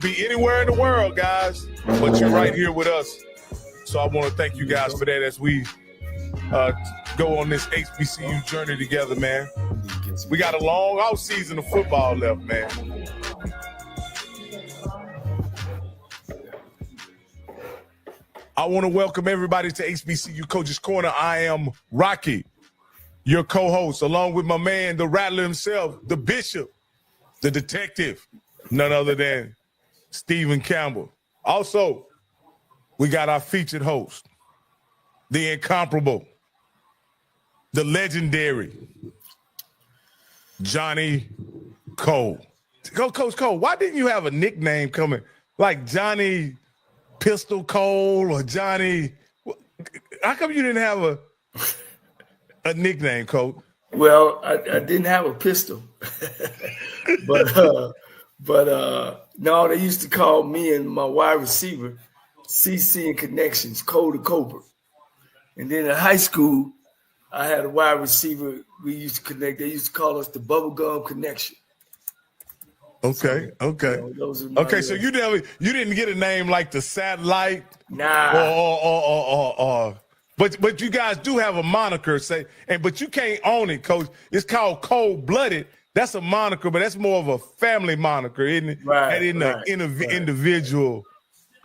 Be anywhere in the world, guys, but you're right here with us. So I want to thank you guys for that as we go on this HBCU journey together, man. We got a long off season of football left, man. I want to welcome everybody to HBCU Coaches Corner. I am Rocky, your co-host, along with my man, the Rattler himself, the Bishop, the Detective, none other than Stephen Campbell. Also, we got our featured host, the incomparable, the legendary Johnnie Cole. Coach Cole, why didn't you have a nickname coming like Johnny Pistol Cole or Johnny? How come you didn't have a nickname, Coach? Well, I didn't have a pistol, but no, they used to call me and my wide receiver CC and Connections, Cole the Cobra. And then in high school, I had a wide receiver we used to connect. They used to call us the Bubblegum Connection. Okay, so, okay. You know, those are my so you didn't get a name like the Satellite? Nah. But you guys do have a moniker, but you can't own it, Coach. It's called Cold Blooded. That's a moniker, but that's more of a family moniker, isn't it? Right. That isn't an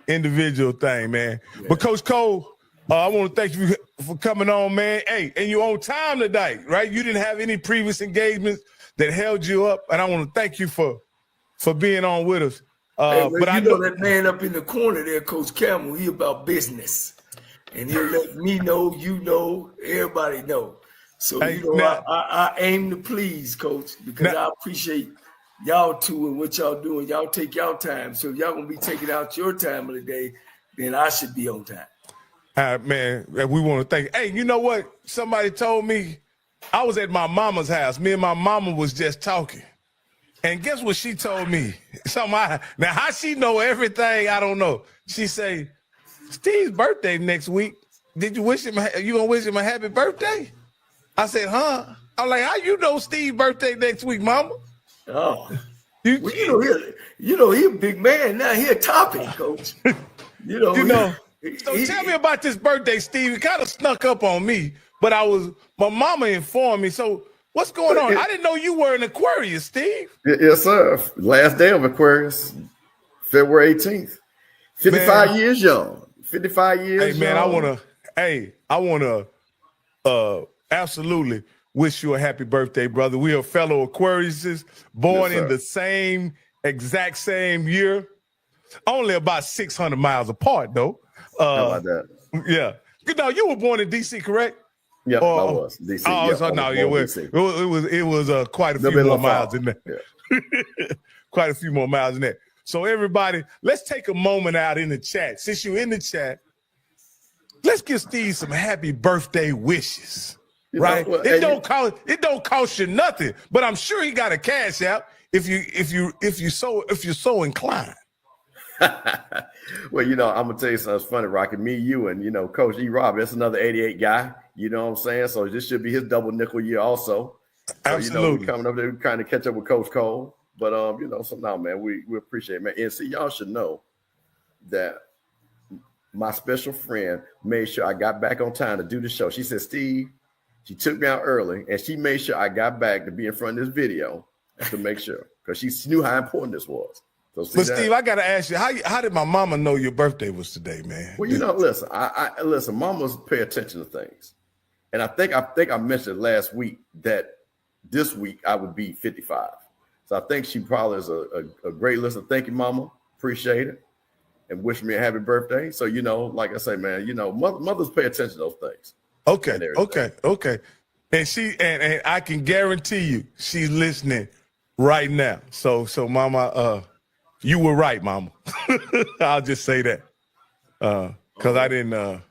individual thing, man. Yeah. But Coach Cole, I want to thank you for coming on, man. Hey, and you're on time tonight, right? You didn't have any previous engagements that held you up, and I want to thank you for being on with us. But I know that man up in the corner there, Coach Campbell, he about business. And he'll let me know, you know, everybody know. So, hey, now, I aim to please, Coach, because I appreciate y'all too and what y'all doing. Y'all take y'all time. So if y'all going to be taking out your time of the day, then I should be on time. Man, we want to thank you. Hey, you know what? Somebody told me I was at my mama's house. Me and my mama was just talking. And guess what she told me? Now, how she know everything, I don't know. She say, Steve's birthday next week. Did you wish him? You gonna wish him a happy birthday? I said, huh? I'm like, how you know Steve's birthday next week, Mama? Oh, he a big man now. He a topic, Coach. So tell me about this birthday, Steve. It kind of snuck up on me, but my mama informed me. So what's going on? I didn't know you were an Aquarius, Steve. Yes, sir. Last day of Aquarius, February 18th. 55 years young. 55 years. Hey man, I wanna absolutely wish you a happy birthday, brother. We are fellow Aquariuses, born in the exact same year, only about 600 miles apart, though. How about that? Yeah. You were born in DC, correct? Yeah, I was. DC. It was quite a few more miles in there. Yeah. Quite a few more miles in there. So everybody, let's take a moment out in the chat. Since you're in the chat, let's give Steve some happy birthday wishes. Right? It don't cost you nothing, but I'm sure he got a cash app if you're so inclined. Well, I'm gonna tell you something funny, Rocky. Me, you, and Coach E. Rob, that's another 88 guy. You know what I'm saying? So this should be his double nickel year also. So, absolutely. We're coming up there trying to catch up with Coach Cole. But so now, man, we appreciate it, man. And see, y'all should know that my special friend made sure I got back on time to do the show. She said, Steve, she took me out early, and she made sure I got back to be in front of this video to make sure, because she knew how important this was. So Steve, I got to ask you, how did my mama know your birthday was today, man? Well, listen, listen, mamas pay attention to things. And I think I mentioned last week that this week I would be 55. So I think she probably is a great listener. Thank you, Mama. Appreciate it. And wish me a happy birthday. So, like I say, man, mothers pay attention to those things. Okay. And and I can guarantee you she's listening right now. So Mama, you were right, Mama. I'll just say that. Because I didn't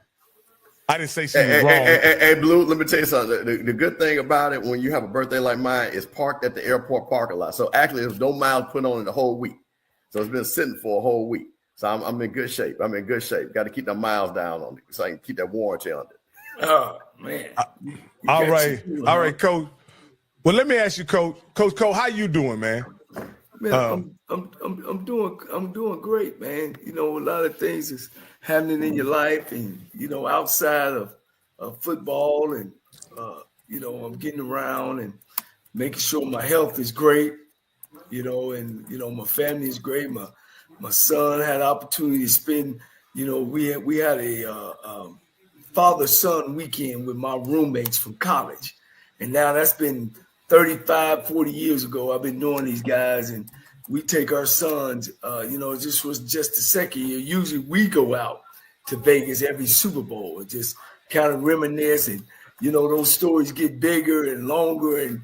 say she was wrong. Hey, Blue, let me tell you something. The good thing about it, when you have a birthday like mine, is parked at the airport parking lot. So actually, there's no miles put on in the whole week. So it's been sitting for a whole week. So I'm in good shape. Got to keep the miles down on it so I can keep that warranty on it. Oh, man. All right, Coach. Well, let me ask you, Coach Cole, how you doing, man? Man, I'm doing great, man. You know, a lot of things is happening in your life, and you know, outside of football, and you know, I'm getting around and making sure my health is great. You know, and you know, my family is great. My son had an opportunity to spend. You know, we had a father-son weekend with my roommates from college, and now that's been 35, 40 years ago. I've been knowing these guys, and we take our sons. You know, this was just the second year. Usually we go out to Vegas every Super Bowl and just kind of reminisce, and you know, those stories get bigger and longer, and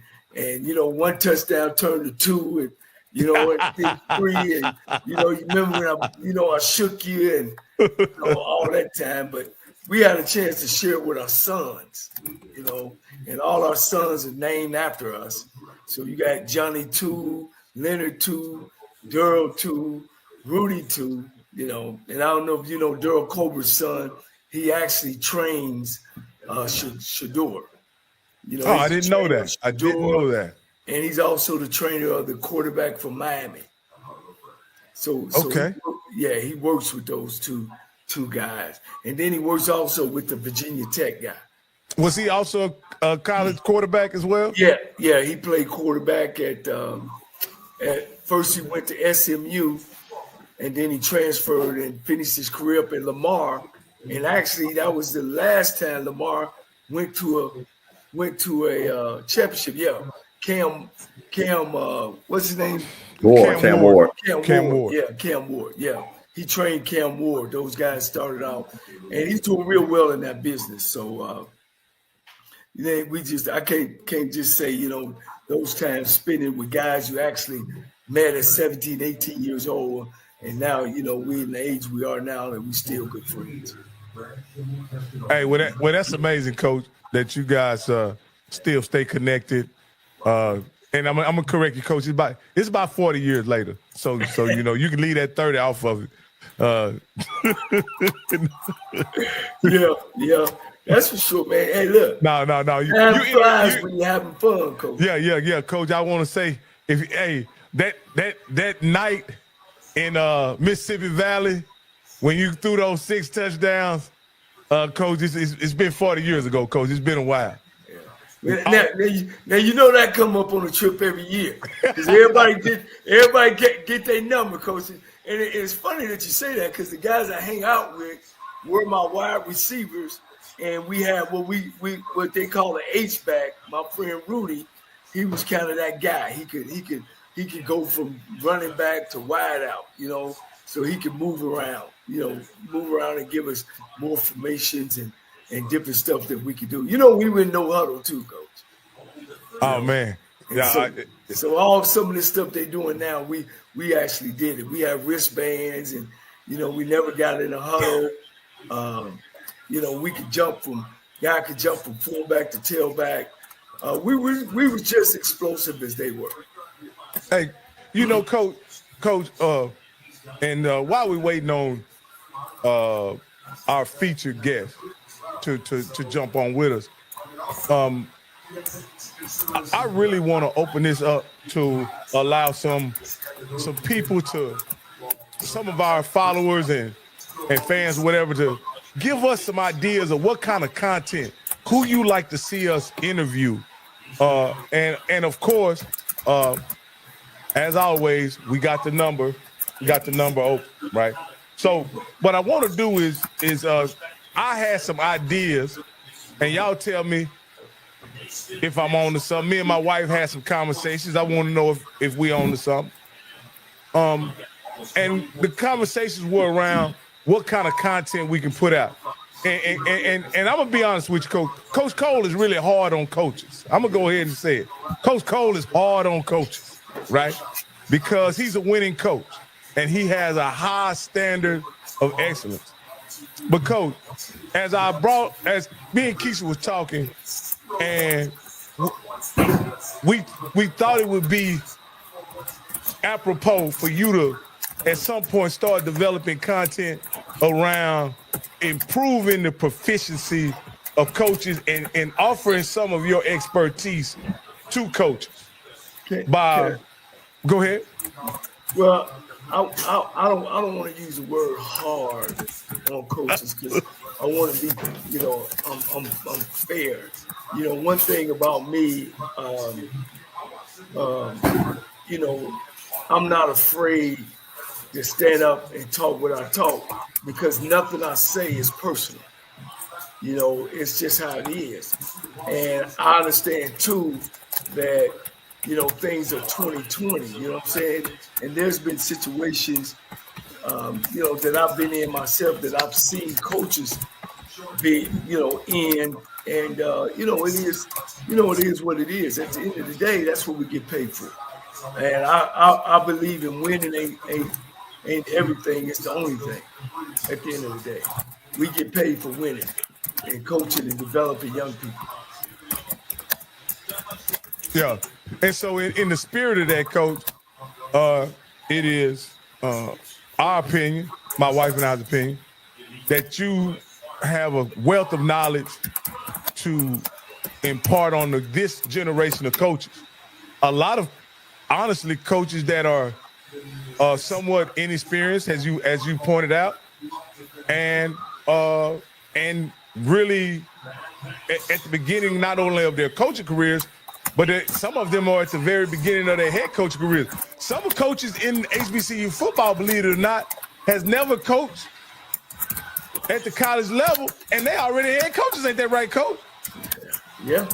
you know, one touchdown turned to two, and you know, and then three, and you know, you remember when I shook you, and you know, all that time. But we had a chance to share it with our sons, you know, and all our sons are named after us. So you got Johnnie 2, Leonard 2, Daryl 2, Rudy 2, you know, and I don't know if you know Daryl Cobra's son. He actually trains Shador. You know, I didn't know that. I didn't know that. And he's also the trainer of the quarterback from Miami. So okay, he works with those two guys, and then he works also with the Virginia Tech guy. Was he also a college quarterback as well? Yeah, he played quarterback at first he went to SMU, and then he transferred and finished his career up at Lamar. And actually, that was the last time Lamar went to a championship. Yeah, Cam, what's his name? Cam Ward. Cam Ward. Yeah, Cam Ward. Yeah, he trained Cam Ward. Those guys started out, and he's doing real well in that business. So, I can't just say, you know, those times spending with guys you actually met at 17, 18 years old, and now, you know, we're in the age we are now, and we still good friends. Hey, well, that's amazing, Coach, that you guys still stay connected. And I'm gonna correct you, Coach. It's about 40 years later, so you know you can leave that 30 off of it. Yeah, that's for sure, man. Hey, look. No. When you're having fun, Coach. Yeah, Coach. I want to say, that night in Mississippi Valley when you threw those 6 touchdowns, Coach, it's been 40 years ago, Coach. It's been a while. Now you know that come up on a trip every year because everybody get their number, Coach. And it's funny that you say that because the guys I hang out with were my wide receivers, and we had what they call an H-back. My friend Rudy, he was kind of that guy. He could go from running back to wide out, you know, so he could move around and give us more formations and different stuff that we could do. You know, we were in no huddle too, Coach. Oh man, yeah. So some of this stuff they're doing now, we actually did it. We had wristbands, and you know, we never got in a huddle. You know, we could jump from fullback to tailback. We were just explosive as they were. Hey, you know, Coach, and while we're waiting on our featured guest to jump on with us, I really want to open this up to allow some people some of our followers and fans, whatever, to give us some ideas of what kind of content, who you like to see us interview, and of course, as always, we got the number open, right? So what I want to do is I had some ideas, and y'all tell me if I'm on to something. Me and my wife had some conversations. I want to know if we on to something. And the conversations were around what kind of content we can put out. And I'm gonna be honest with you, Coach. Coach Cole is really hard on coaches. I'm gonna go ahead and say it. Coach Cole is hard on coaches, right? Because he's a winning coach and he has a high standard of excellence. But Coach, as me and Keisha was talking, and we thought it would be apropos for you to at some point start developing content around improving the proficiency of coaches and offering some of your expertise to coaches. Okay. Go ahead. Well, I don't want to use the word hard on coaches because I want to be, I'm fair. One thing about me, I'm not afraid to stand up and talk what I talk because nothing I say is personal. It's just how it is. And I understand too that, things are 2020, you know what I'm saying? And there's been situations, that I've been in myself that I've seen coaches be, in, and, it is what it is. At the end of the day, that's what we get paid for. And I believe in winning ain't everything. It's the only thing at the end of the day. We get paid for winning and coaching and developing young people. Yeah. And so in the spirit of that, Coach, it is our opinion, my wife and I's opinion, that you have a wealth of knowledge to impart on this generation of coaches. A lot of, honestly, coaches that are somewhat inexperienced, as you pointed out, and really at the beginning not only of their coaching careers, but some of them are at the very beginning of their head coaching careers. Some of coaches in HBCU football, believe it or not, has never coached at the college level, and they already head coaches. Ain't that right, Coach? Yeah.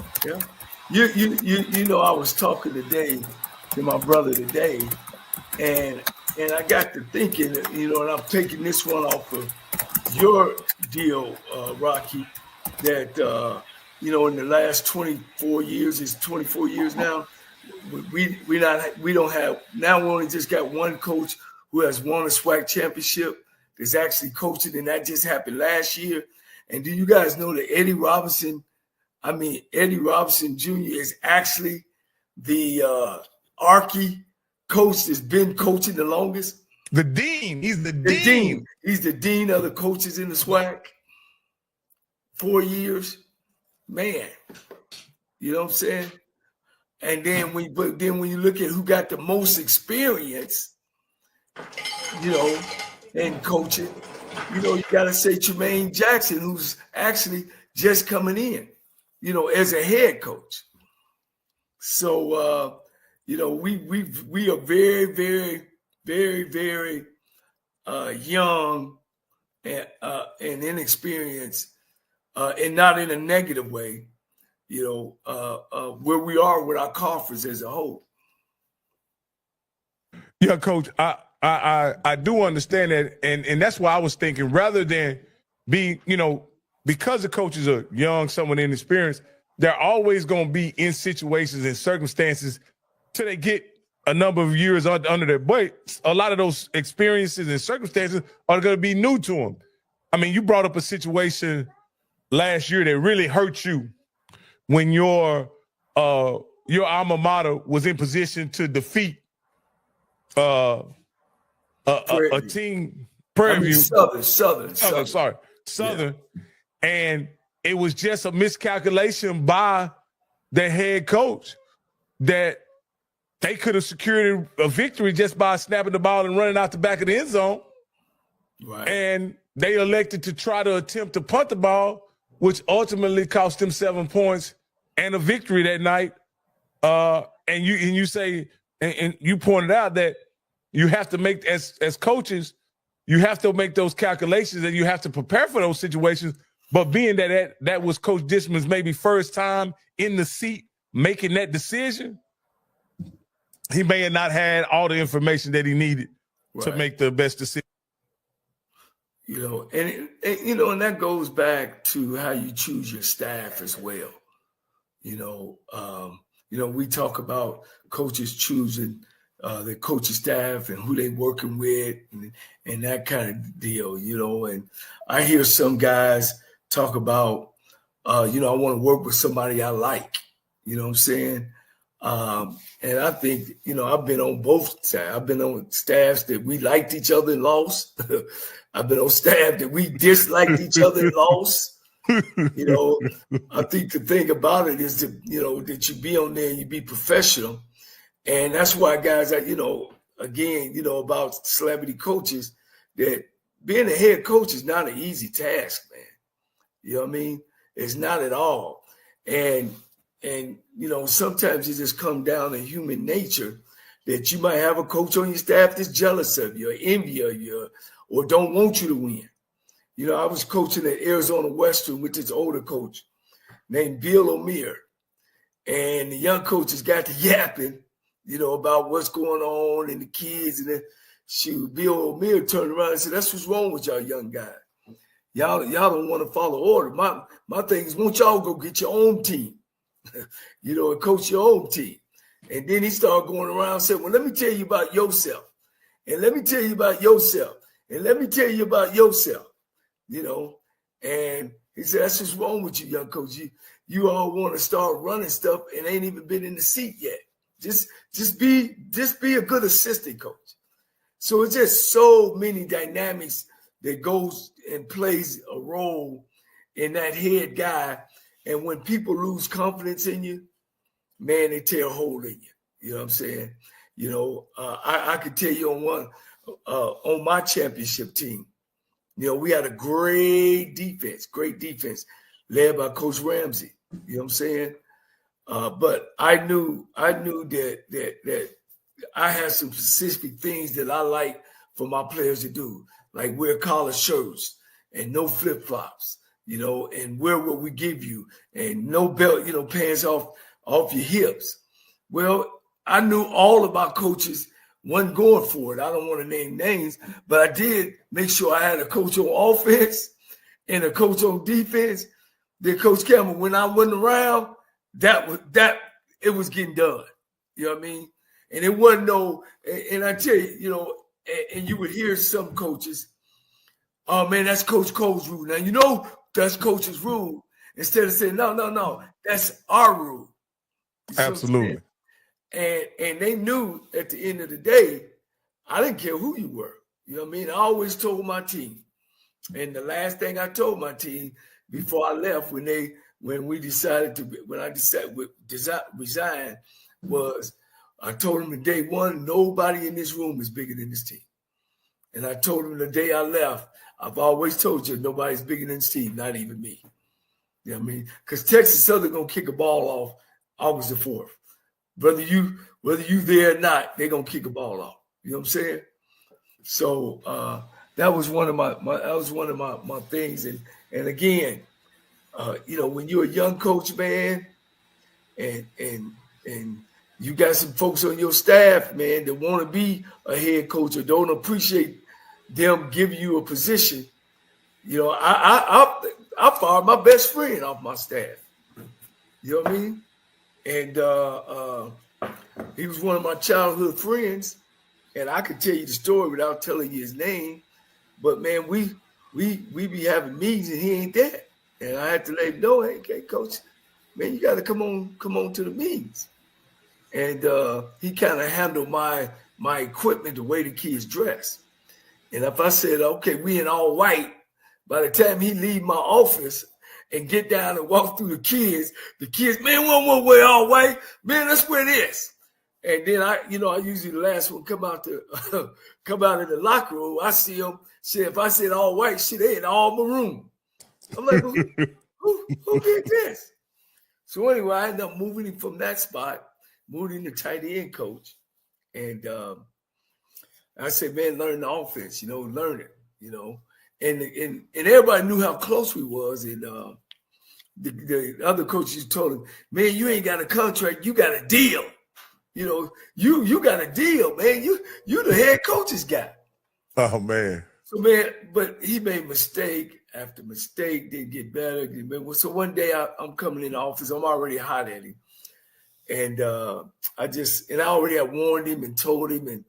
I was talking today to my brother today, and I got to thinking, and I'm taking this one off of your deal, Rocky, that in the last 24 years, it's 24 years now, we don't have, now we only just got one coach who has won a SWAC championship that's actually coaching, and that just happened last year. And do you guys know that Eddie Robinson Jr. is actually the Archie coach that's been coaching the longest? The dean. He's the dean. He's the dean of the coaches in the SWAC. 4 years. Man. You know what I'm saying? And then when you look at who got the most experience, in coaching, you got to say Tremaine Jackson, who's actually just coming in, as a head coach. So, we are very, very, very, very young and inexperienced, and not in a negative way, where we are with our conference as a whole. Yeah, Coach, I do understand that, and that's why I was thinking, rather than be, because the coaches are young, somewhat inexperienced, they're always going to be in situations and circumstances till they get a number of years under their belt. A lot of those experiences and circumstances are going to be new to them. I mean, you brought up a situation last year that really hurt you when your alma mater was in position to defeat a team, Prairie View. Southern. Yeah. And it was just a miscalculation by the head coach that they could have secured a victory just by snapping the ball and running out the back of the end zone. Right. And they elected to try to attempt to punt the ball, which ultimately cost them 7 points and a victory that night. And you say, and you pointed out that you have to make, as coaches, you have to make those calculations and you have to prepare for those situations. But being that was Coach Dishman's maybe first time in the seat making that decision, he may have not had all the information that he needed to make the best decision. And that goes back to how you choose your staff as well. We talk about coaches choosing their coaching staff and who they working with and that kind of deal, and I hear some guys talk about, I want to work with somebody I like, you know what I'm saying? And I think, I've been on both sides. I've been on staffs that we liked each other and lost. I've been on staff that we disliked each other and lost. I think the thing about it is that, that you be on there and you be professional. And that's why, guys, again, you know, about celebrity coaches, that being a head coach is not an easy task, man. You know what I mean? It's not at all. And you know, sometimes it just comes down to human nature that you might have a coach on your staff that's jealous of you or envy of you or don't want you to win. You know, I was coaching at Arizona Western with this older coach named Bill O'Meara. And the young coaches got to yapping, you know, about what's going on and the kids. And then Bill O'Meara turned around and said, "That's what's wrong with y'all young guys. Y'all don't want to follow order. My thing is, won't y'all go get your own team, you know, and coach your own team." And then he started going around and said, "Well, let me tell you about yourself. And let me tell you about yourself. And let me tell you about yourself." You know, and he said, "That's what's wrong with you, young coach. You all want to start running stuff and ain't even been in the seat yet. Just be a good assistant coach." So it's just so many dynamics that goes and plays a role in that head guy. And when people lose confidence in you, man, they tear a hole in you. You know what I'm saying? You know, I could tell you on my championship team, you know, we had a great defense, led by Coach Ramsey. You know what I'm saying? But I knew that I had some specific things that I like for my players to do, like wear collar shirts and no flip-flops, you know, and wear what we give you, and no belt, you know, pants off your hips. Well, I knew all of my coaches wasn't going for it. I don't want to name names, but I did make sure I had a coach on offense and a coach on defense. That Coach Campbell, when I wasn't around, it was getting done. You know what I mean? And it wasn't no, and I tell you, you know, and you would hear some coaches, "Oh man, that's Coach Cole's rule." Now you know that's Coach's rule. Instead of saying, no, that's our rule. Absolutely. And they knew at the end of the day, I didn't care who you were. You know what I mean? I always told my team. And the last thing I told my team before I left, when I decided to resign, was I told them the day one, nobody in this room is bigger than this team. And I told them the day I left, I've always told you, nobody's bigger than this team, not even me. You know what I mean? Because Texas Southern gonna kick a ball off August the 4th. Whether you there or not, they're gonna kick a ball off. You know what I'm saying? So that was one of my things. And again, you know, when you're a young coach, man, and you got some folks on your staff, man, that want to be a head coach or don't appreciate them giving you a position, you know, I fired my best friend off my staff. You know what I mean? And he was one of my childhood friends, and I could tell you the story without telling you his name. But man, we be having meetings and he ain't there, and I had to let him know, "Hey, coach, man, you got to come on to the meetings." And he kind of handled my equipment the way the kids dress. And if I said, "Okay, we in all white," by the time he leave my office and get down and walk through the kids, "Man, we don't want to wear all white. Man, let's wear this." And then I usually the last one come out in the locker room. I see them. Shit, if I said all white, shit, they in all maroon. I'm like, who did this? So anyway, I ended up moving him from that spot, moving him to tight end coach. And I said, "Man, learn the offense, you know, learn it, you know." And everybody knew how close we was. And the other coaches told him, "Man, you ain't got a contract, you got a deal. You know, you got a deal, man. You the head coach's guy." Oh man. So man, but he made mistake after mistake, didn't get better. So one day I'm coming in the office, I'm already hot at him. And I already had warned him and told him and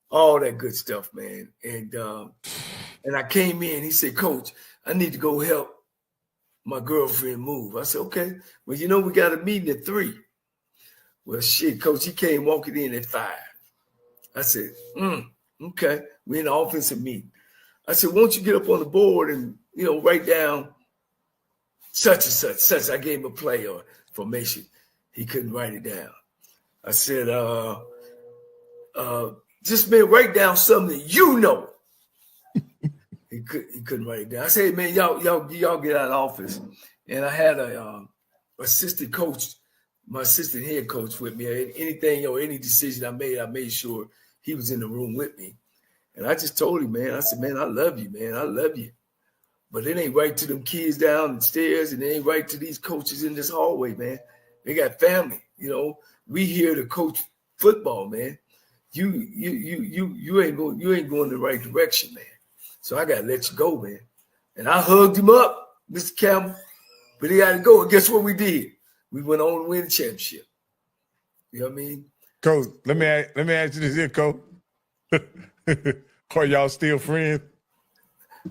all that good stuff, man. And I came in, he said, "Coach, I need to go help my girlfriend move." I said, "Okay, well, you know, we got a meeting at 3. Well, shit, coach, he came walking in at 5. I said, "Okay, we're in the offensive meeting." I said, "Won't you get up on the board and, you know, write down such and such." I gave him a play or formation. He couldn't write it down. I said, Just man, write down something you know. He couldn't write it down. I said, man, y'all get out of the office. And I had a assistant coach, my assistant head coach with me. Anything, any decision I made sure he was in the room with me. And I just told him, man, I said, man, I love you, man. I love you. But it ain't right to them kids down the stairs, and it ain't right to these coaches in this hallway, man. They got family, We here to coach football, man. You ain't going the right direction, man. So I gotta let you go, man. And I hugged him up, Mr. Campbell, but he had to go. And guess what we did? We went on to win the championship. You know what I mean? Coach, let me ask you this here, Coach. Are y'all still friends?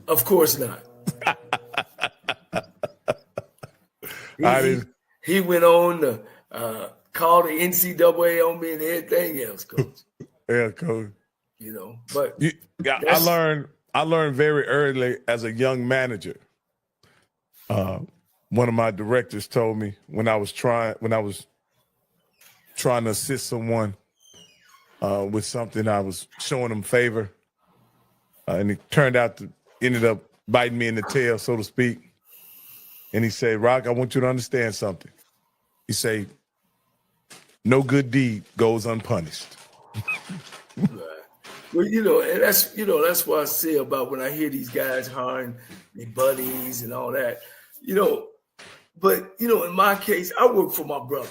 Of course not. He went on to call the NCAA on me and everything else, Coach. Yeah, Coach. But I learned very early as a young manager. One of my directors told me when I was trying to assist someone with something, I was showing them favor, and it ended up biting me in the tail, so to speak. And he said, Rock, I want you to understand something. He said, no good deed goes unpunished. Right. Well, and that's what I say about when I hear these guys hiring their buddies and all that, But, in my case, I work for my brother.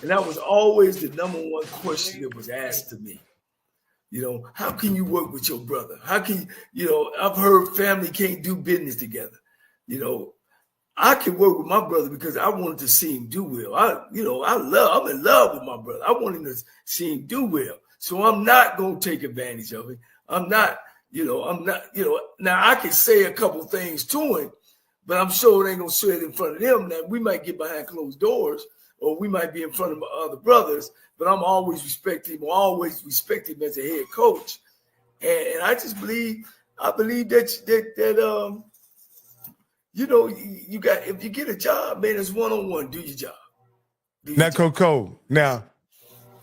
And that was always the number one question that was asked to me. How can you work with your brother? How can I've heard family can't do business together. I can work with my brother because I wanted to see him do well. I'm in love with my brother. I want him to see him do well. So I'm not going to take advantage of it. Now I can say a couple things to him, but I'm sure it ain't going to say it in front of them. Now we might get behind closed doors or we might be in front of my other brothers, but I'm always respect him as a head coach. And I just believe that you got, if you get a job, man, it's one-on-one, do your job. Now, Coco,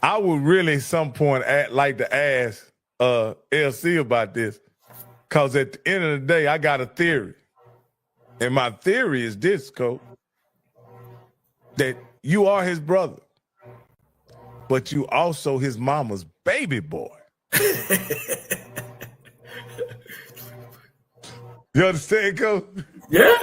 I would really at some point like to ask LC about this, because at the end of the day, I got a theory. And my theory is this, Coach, that you are his brother, but you also his mama's baby boy. You understand, Coach? Yeah.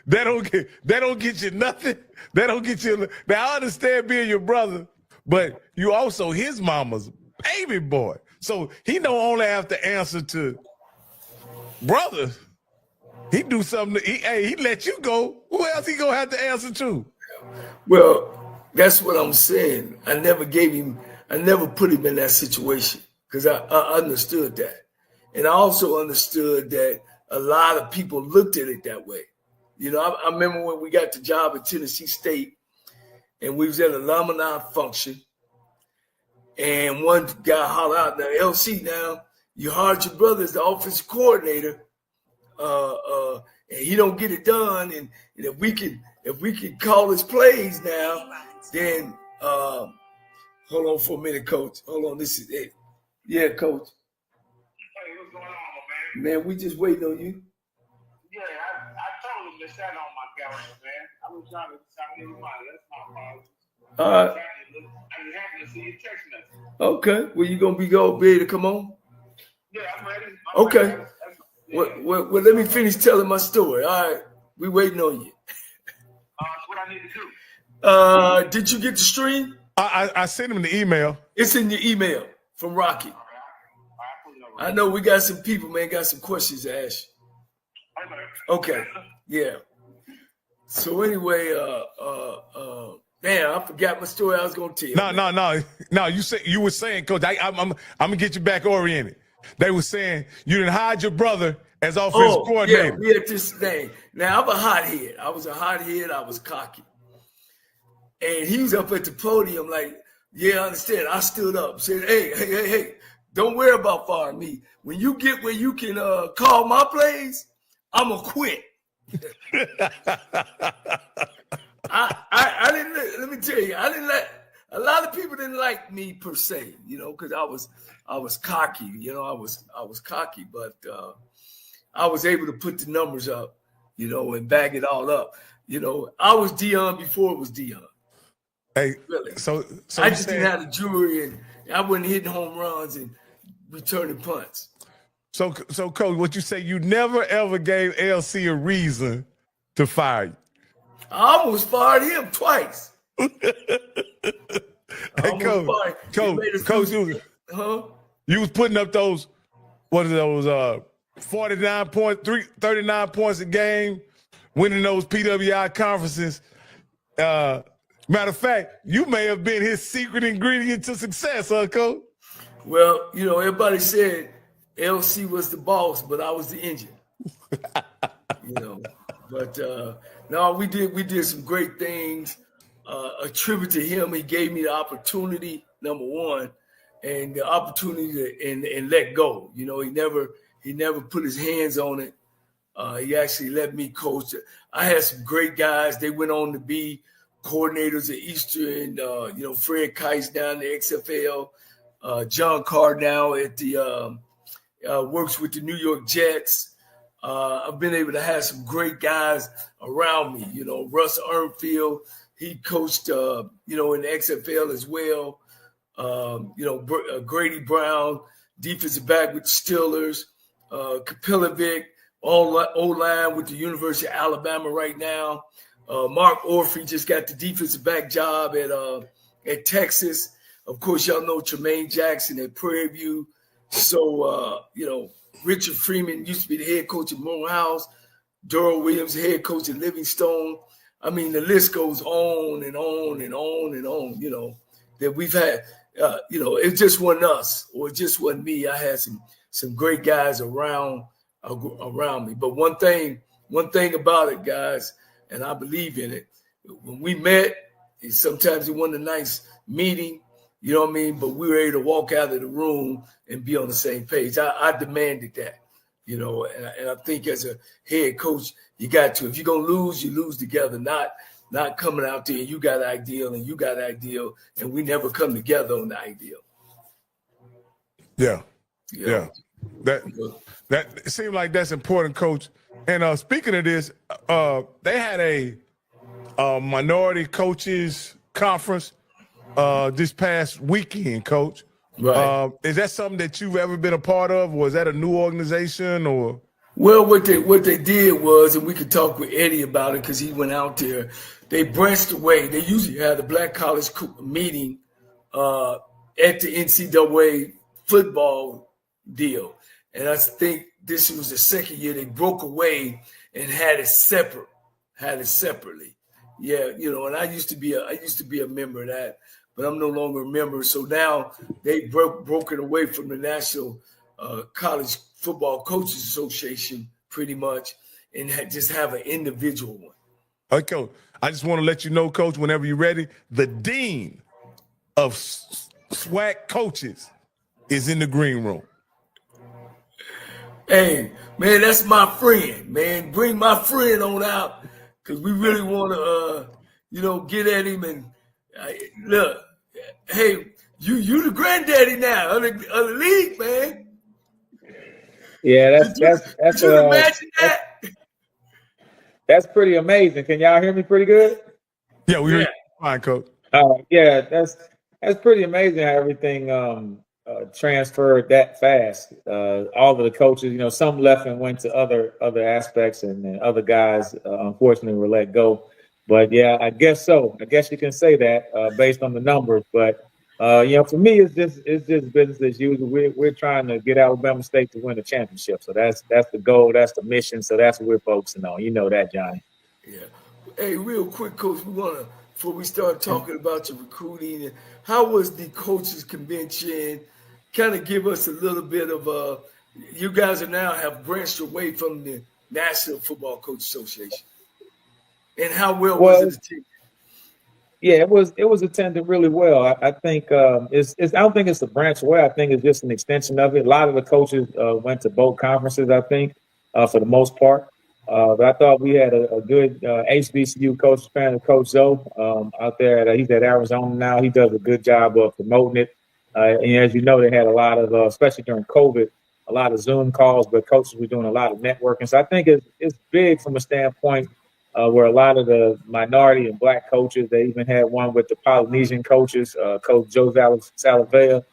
That don't get you nothing. That don't get you. Now I understand being your brother, but you also his mama's baby boy. So he don't only have to answer to brother. He do something. He let you go. Who else he gonna have to answer to? Well, that's what I'm saying. I never put him in that situation because I understood that, and I also understood that a lot of people looked at it that way. I remember when we got the job at Tennessee State, and we was at an alumni function, and one guy hollered out, "Now, LC, now you hired your brother as the offensive coordinator, and he don't get it done. And if we can call his plays now, then hold on for a minute, Coach. Hold on, this is it. Yeah, Coach. Hey, what's going on, man? Man, we just waiting on you. Yeah, I told him to set on my calendar, man. I was trying to get him out. That's my fault. All right. I was happy to see you text message. Okay. Well, you gonna be ready to come on? Yeah, I'm ready. Okay. Ready. Well, let me finish telling my story. All right. We waiting on you. What I need to do? Did you get the stream? I sent him the email. It's in your email from Rocky. All right. I know we got some people, man, got some questions to ask you. Okay. Yeah. So anyway, damn, I forgot my story I was gonna tell you. No. You were saying, Coach, I'm gonna get you back oriented. They were saying you didn't hide your brother as offensive coordinator. Yeah, this thing. Now I'm a hothead. I was a hothead. I was cocky. And he was up at the podium like, yeah, I understand. I stood up, said, hey, don't worry about firing me. When you get where you can call my plays, I'm going to quit. I didn't, let me tell you, I a lot of people didn't like me per se, you know, because I was cocky, you know, I was cocky, but I was able to put the numbers up, you know, and bag it all up. You know, I was Dion before it was Dion. Hey, really. So I just didn't have the jewelry, and I wasn't hitting home runs and returning punts. So Coach, what you say? You never ever gave LC a reason to fire you. I almost fired him twice. Hey, Coach, you was putting up those, what are those, 49 points, 39 points a game, winning those PWI conferences. Matter of fact, you may have been his secret ingredient to success, huh, Coach? Well, you know, everybody said LC was the boss, but I was the engine. You know, but no, we did some great things. A tribute to him. He gave me the opportunity, number one, and the opportunity to and let go. You know, he never put his hands on it. He actually let me coach. I had some great guys. They went on to be coordinators at Eastern. You know, Fred Kice down the XFL. John Carr now at the works with the New York Jets. I've been able to have some great guys around me. You know, Russ Ernfield. He coached, you know, in the XFL as well. You know, Grady Brown, defensive back with the Steelers. Kapilovic, O-line with the University of Alabama right now. Mark Orphy just got the defensive back job at Texas. Of course, y'all know Tremaine Jackson at Prairie View. So, you know, Richard Freeman used to be the head coach at Morehouse. Darrell Williams, head coach at Livingstone. I mean, the list goes on and on and on and on, you know, that we've had, you know, it just wasn't us or it just wasn't me. I had some great guys around me. But one thing about it, guys, and I believe in it, when we met, sometimes it wasn't a nice meeting, you know what I mean? But we were able to walk out of the room and be on the same page. I demanded that, you know, and I think as a head coach, you got to. If you're going to lose, you lose together, not coming out there and you got ideal and you got ideal, and we never come together on the ideal. Yeah. That it seems like that's important, Coach. And speaking of this, they had a minority coaches conference this past weekend, Coach. Right. Is that something that you've ever been a part of? Was that a new organization or? Well, what they did was, and we could talk with Eddie about it because he went out there. They branched away. They usually have the Black College meeting at the NCAA football deal, and I think this was the second year they broke away and had it separately. Yeah, you know, and I used to be a member of that, but I'm no longer a member. So now they broken away from the National College Football Coaches Association pretty much and just have an individual one. Okay, Coach. I just want to let you know, Coach, whenever you're ready, the dean of SWAC coaches is in the green room. Hey, man, that's my friend, man. Bring my friend on out because we really want to, you know, get at him and look. Hey, you the granddaddy now of the league, man. Yeah, that's Could you imagine that? That's pretty amazing. Can y'all hear me pretty good? Yeah, we hear you fine, Coach. Yeah, that's pretty amazing how everything transferred that fast. All of the coaches, you know, some left and went to other aspects, and other guys unfortunately were let go. But yeah, I guess so. I guess you can say that based on the numbers. But you know, for me, it's just business as usual. We're trying to get Alabama State to win the championship. So that's the goal. That's the mission. So that's what we're focusing on. You know that, Johnny. Yeah. Hey, real quick, Coach, before we start talking about your recruiting, how was the coaches convention? Kind of give us a little bit of you guys have branched away from the National Football Coach Association. And how well was it attended? Yeah, it was attended really well. I think I don't think it's a branch away. I think it's just an extension of it. A lot of the coaches went to both conferences, I think, for the most part. But I thought we had a good HBCU coaches panel. Coach Zoe out there, he's at Arizona now. He does a good job of promoting it. And as you know, they had a lot of, especially during COVID, a lot of Zoom calls, but coaches were doing a lot of networking. So I think it's big from a standpoint where a lot of the minority and black coaches, they even had one with the Polynesian coaches, Coach Joe Salavea,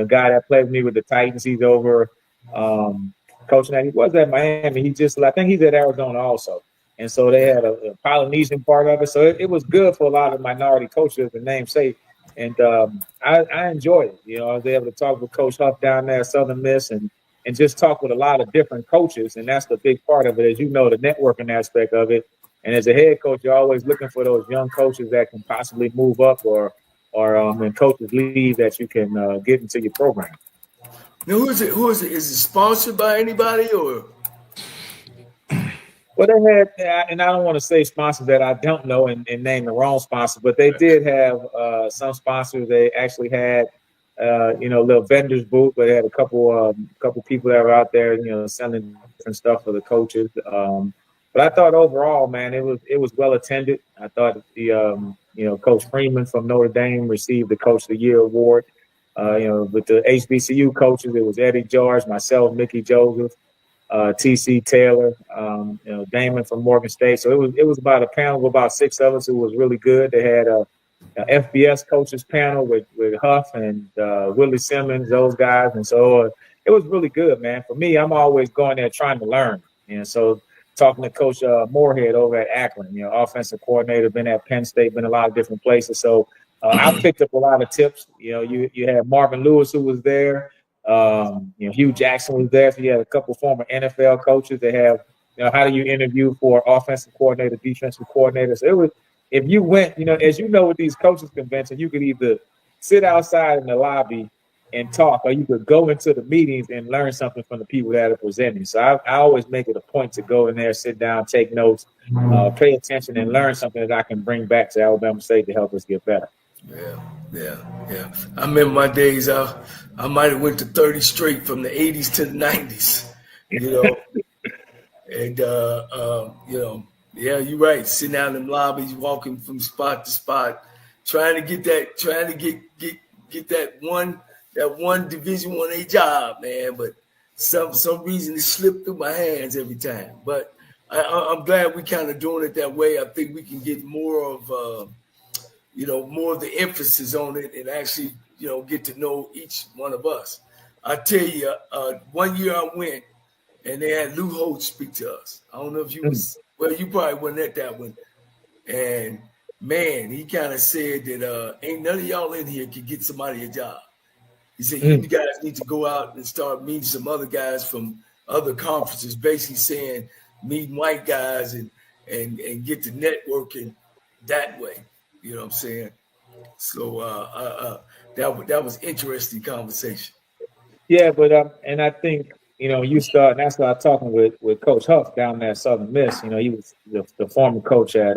guy that played with me with the Titans. He's over coaching that. He was at Miami. I think he's at Arizona also. And so they had a Polynesian part of it. So it was good for a lot of minority coaches, as the name say. And I enjoyed it. I was able to talk with Coach Huff down there at Southern Miss and just talk with a lot of different coaches. And that's the big part of it, as you know, the networking aspect of it. And as a head coach, you're always looking for those young coaches that can possibly move up or when coaches leave that you can get into your program. Now, who is it? Is it sponsored by anybody or? Well, they had, and I don't want to say sponsors that I don't know and name the wrong sponsor, but they did have some sponsors. They actually had, little vendors booth, but they had a couple people that were out there, selling different stuff for the coaches. But I thought overall, man, it was well attended. I thought the Coach Freeman from Notre Dame received the Coach of the Year award. With the HBCU coaches, it was Eddie George, myself, Mickey Joseph, TC Taylor, Damon from Morgan State. So it was about a panel of about 6 of us. It was really good. They had a FBS coaches panel with Huff and Willie Simmons, those guys. And so it was really good, man. For me, I'm always going there trying to learn. So talking to Coach Moorhead over at Akron, offensive coordinator, been at Penn State, been a lot of different places. So I picked up a lot of tips. You had Marvin Lewis who was there. Hugh Jackson was there. So you had a couple former NFL coaches. They have, how do you interview for offensive coordinator, defensive coordinator? So it was, if you went, as you know, with these coaches convention, you could either sit outside in the lobby and talk, or you could go into the meetings and learn something from the people that are presenting. So I always make it a point to go in there, sit down, take notes, pay attention, and learn something that I can bring back to Alabama State to help us get better. Yeah. I remember my days. I might have went to 30 straight from the 80s to the 90s. And you're right. Sitting out in lobbies, walking from spot to spot, trying to get that one Division I job, man. But some reason it slipped through my hands every time. But I'm glad we kind of doing it that way. I think we can get more of the emphasis on it and actually, get to know each one of us. I tell you, one year I went and they had Lou Holt speak to us. I don't know if you you probably weren't at that one. And man, he kind of said that ain't none of y'all in here can get somebody a job. He said, you guys need to go out and start meeting some other guys from other conferences, basically saying meeting white guys and get to networking that way. You know what I'm saying? So that was interesting conversation. Yeah, but and I think you start. And I started talking with Coach Huff down there at Southern Miss. He was the former coach at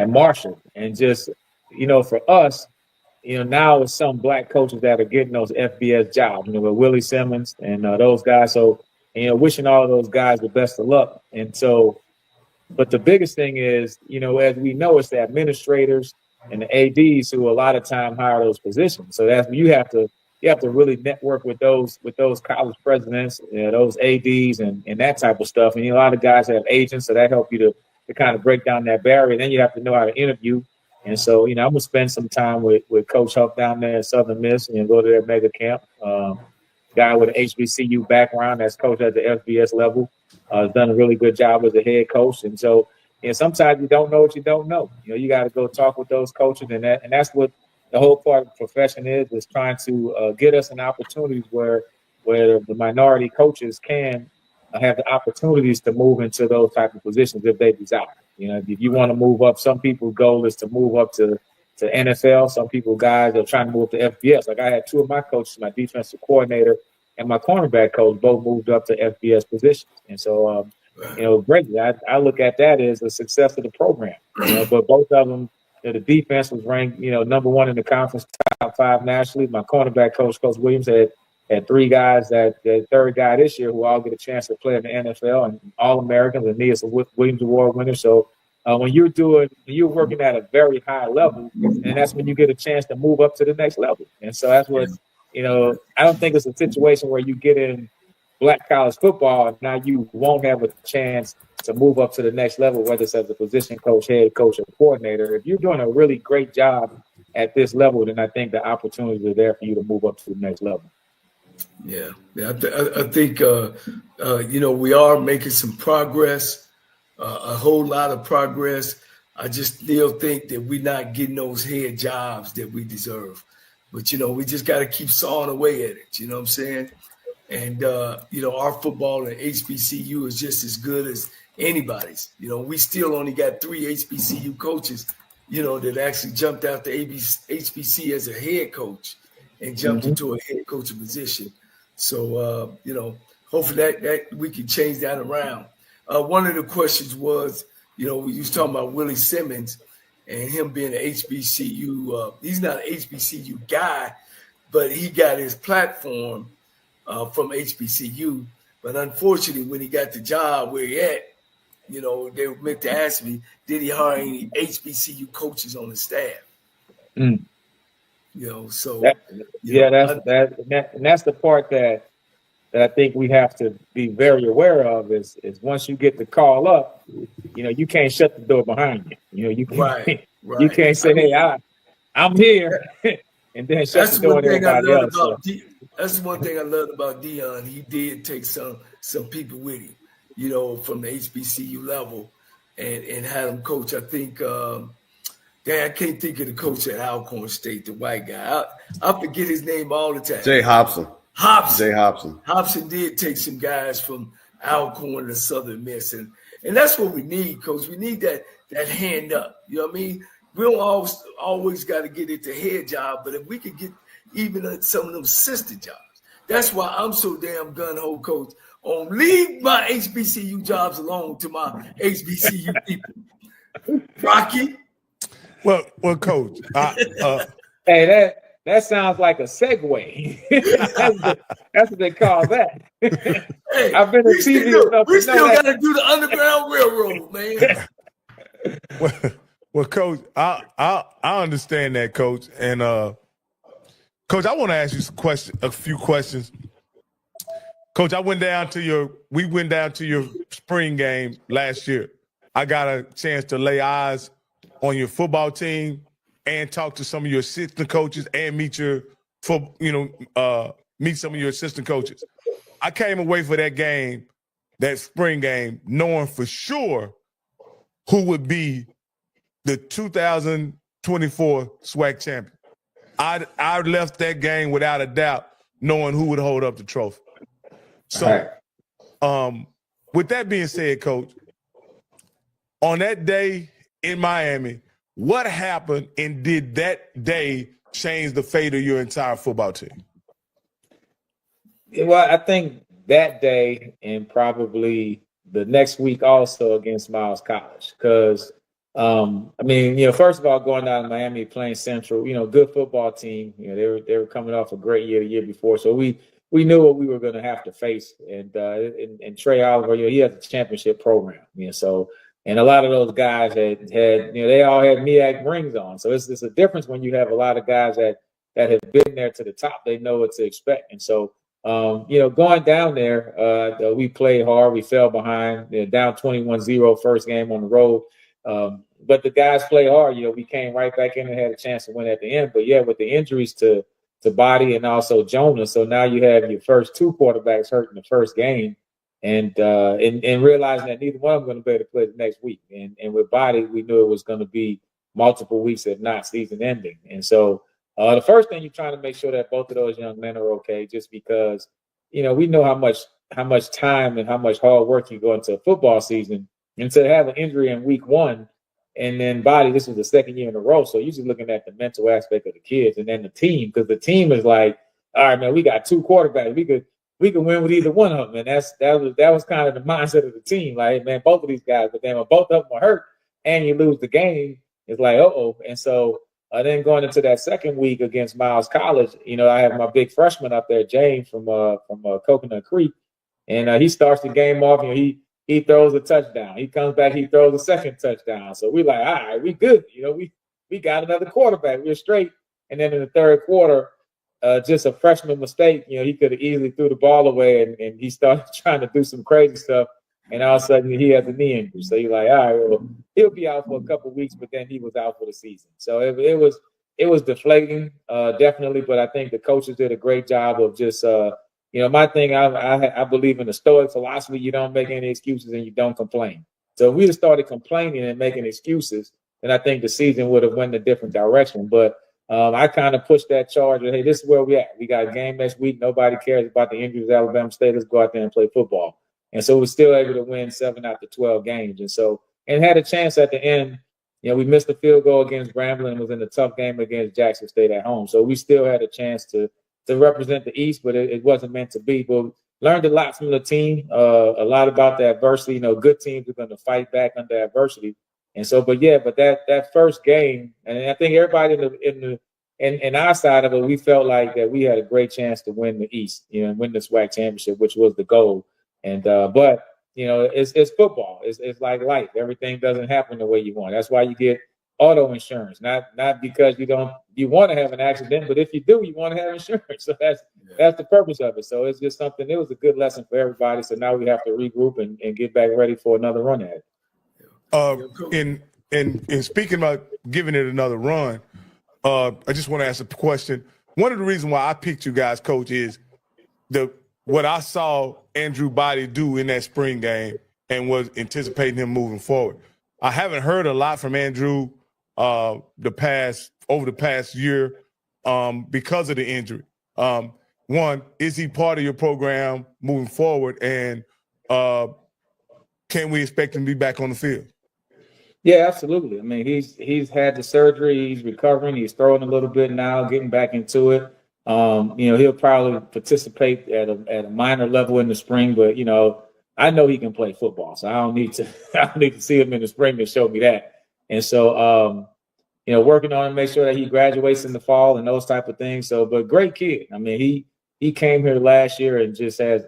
Marshall, and just for us, now it's some black coaches that are getting those FBS jobs. With Willie Simmons and those guys. So wishing all of those guys the best of luck. And so. But the biggest thing is, as we know, it's the administrators and the ADs who a lot of time hire those positions. So that's you have to really network with those college presidents, those ADs and that type of stuff. And a lot of guys have agents, so that help you to kind of break down that barrier. Then you have to know how to interview. And so, I'm gonna spend some time with Coach Huff down there at Southern Miss and go to their mega camp. Guy with an HBCU background that's coached at the FBS level. Has done a really good job as a head coach. And so, sometimes you don't know what you don't know. You got to go talk with those coaches. And that's what the whole part of the profession is trying to get us in opportunities where the minority coaches can have the opportunities to move into those type of positions if they desire. If you want to move up, some people's goal is to move up to NFL. Some guys are trying to move to FBS. Like I had 2 of my coaches, my defensive coordinator and my cornerback coach, both moved up to FBS positions. And so, greatly, I look at that as a success of the program. But both of them, the defense was ranked, number 1 in the conference, top 5 nationally. My cornerback coach, Coach Williams, had had 3 guys the third guy this year who all get a chance to play in the NFL and All-Americans, and me as a Williams Award winner. So when you're working at a very high level, and that's when you get a chance to move up to the next level. And so that's what, I don't think it's a situation where you get in black college football and now you won't have a chance to move up to the next level, whether it's as a position coach, head coach, or coordinator. If you're doing a really great job at this level, then I think the opportunities are there for you to move up to the next level. Yeah. I think, we are making some progress, a whole lot of progress. I just still think that we're not getting those head jobs that we deserve. But, we just got to keep sawing away at it. You know what I'm saying? And, our football in HBCU is just as good as anybody's. We still only got 3 HBCU coaches, that actually jumped out to HBC as a head coach and jumped into a head coaching position. So, hopefully that we can change that around. One of the questions was, we was talking about Willie Simmons and him being an HBCU. He's not an HBCU guy, but he got his platform from HBCU. But unfortunately, when he got the job where he at, they were meant to ask me, did he hire any HBCU coaches on his staff? So that's the part that I think we have to be very aware of is once you get the call up, you can't shut the door behind you. You can't, right. You can't say, hey, I'm here, and then shut the door on everybody else. That's one thing I loved about Dion. He did take some people with him, from the HBCU level, and had them coach. I think, I can't think of the coach at Alcorn State, the white guy. I forget his name all the time. Jay Hobson. Jay Hobson. Hobson did take some guys from Alcorn to Southern Miss, and that's what we need, Coach. We need that hand up. You know what I mean? We don't always got to get it to head job, but if we could get even some of them sister jobs, that's why I'm so damn gun-ho, Coach, on leave my HBCU jobs alone to my HBCU people. Rocky? Well, Coach. Hey, that sounds like a segue. That's what they call that. Hey, I've been a TV enough. We still got to do the Underground Railroad, man. Well, Coach, I understand that, Coach, and Coach, I want to ask you a few questions. Coach, we went down to your spring game last year. I got a chance to lay eyes on your football team and talk to some of your assistant coaches and meet some of your assistant coaches. I came away for that game, that spring game, knowing for sure who would be the 2024 SWAC champion. I left that game without a doubt, knowing who would hold up the trophy. So, with that being said, Coach, on that day in Miami, what happened, and did that day change the fate of your entire football team? Well, I think that day and probably the next week also against Miles College, because first of all, going down to Miami, playing Central, good football team. They were coming off a great year the year before, so we knew what we were going to have to face. And Trey Oliver, he has a championship program, and a lot of those guys had they all had MEAC rings on. So it's a difference when you have a lot of guys that have been there to the top. They know what to expect. And so, going down there, we played hard. We fell behind, down 21-0 first game on the road. But the guys play hard. We came right back in and had a chance to win at the end. But with the injuries to Body and also Jonah, so now you have your first 2 quarterbacks hurt in the first game, and realizing that neither one of them going to be able to play the next week. And with Body, we knew it was going to be multiple weeks, if not season ending. And so the first thing you're trying to make sure that both of those young men are okay, just because we know how much time and how much hard work you go into a football season. And to have an injury in week 1, and then Body, this was the second year in a row. So you're just looking at the mental aspect of the kids, and then the team, because the team is like, all right, man, we got 2 quarterbacks. We could win with either one of them. And that was kind of the mindset of the team. Like, man, both of these guys, but then when both of them are hurt and you lose the game, it's like, uh-oh. And so Then going into that second week against Miles College, you know, I have my big freshman up there, James from Coconut Creek, and he starts the game off. You know, he throws a touchdown. He comes back, he throws a second touchdown. So we like, all right, we good. You know, we got another quarterback. We're straight. And then in the third quarter, just a freshman mistake. You know, he could have easily threw the ball away, and he started trying to do some crazy stuff. And all of a sudden, he has a knee injury. So you're like, all right, well, he'll be out for a couple of weeks, but then he was out for the season. So it was deflating, definitely. But I think the coaches did a great job of just, you know, my thing, I believe in the Stoic philosophy. You don't make any excuses and you don't complain. So if we had started complaining and making excuses, then I think the season would have went in a different direction. But I kind of pushed that charge of, hey, this is where we at. We got a game next week. Nobody cares about the injuries at Alabama State. Let's go out there and play football. And so we're still able to win 7 out of 12 games. And had a chance at the end. You know, we missed a field goal against Grambling. It was in a tough game against Jackson State at home. So we still had a chance to represent the East, but it wasn't meant to be. But learned a lot from the team, a lot about the adversity. You know, good teams are going to fight back under adversity. And so, but that first game, and I think everybody in our side of it, we felt like that we had a great chance to win the East, you know, and win the SWAC championship, which was the goal. And but you know, it's football. It's like life. Everything doesn't happen the way you want. That's why you get auto insurance, not because you want to have an accident, but if you do, you want to have insurance. So that's the purpose of it. So it's just something. It was a good lesson for everybody. So now we have to regroup and get back ready for another run at it. In speaking about giving it another run, I just want to ask a question. One of the reasons why I picked you guys, Coach, is what I saw Andrew Body do in that spring game and was anticipating him moving forward. I haven't heard a lot from Andrew over the past year because of the injury. One, is he part of your program moving forward? And can we expect him to be back on the field? Yeah, absolutely. I mean, he's had the surgery. He's recovering. He's throwing a little bit now, getting back into it. You know, he'll probably participate at a minor level in the spring, but you know, I know he can play football, so I don't need to see him in the spring to show me that. And so, you know, working on him, make sure that he graduates in the fall and those type of things. So, but great kid. I mean, he came here last year and just has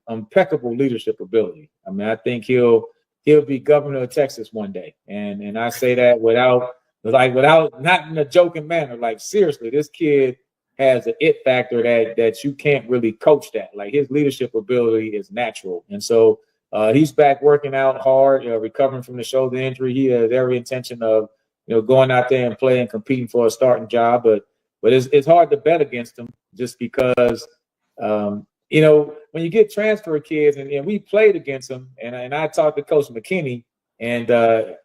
impeccable leadership ability. I mean, I think he'll be governor of Texas one day, and I say that without not in a joking manner. Like seriously, this kid has an it factor that you can't really coach that. Like his leadership ability is natural. And so he's back working out hard, you know, recovering from the shoulder injury. He has every intention of, you know, going out there and playing, competing for a starting job. But it's hard to bet against him just because, you know, when you get transfer kids and we played against him and I talked to Coach McKinney and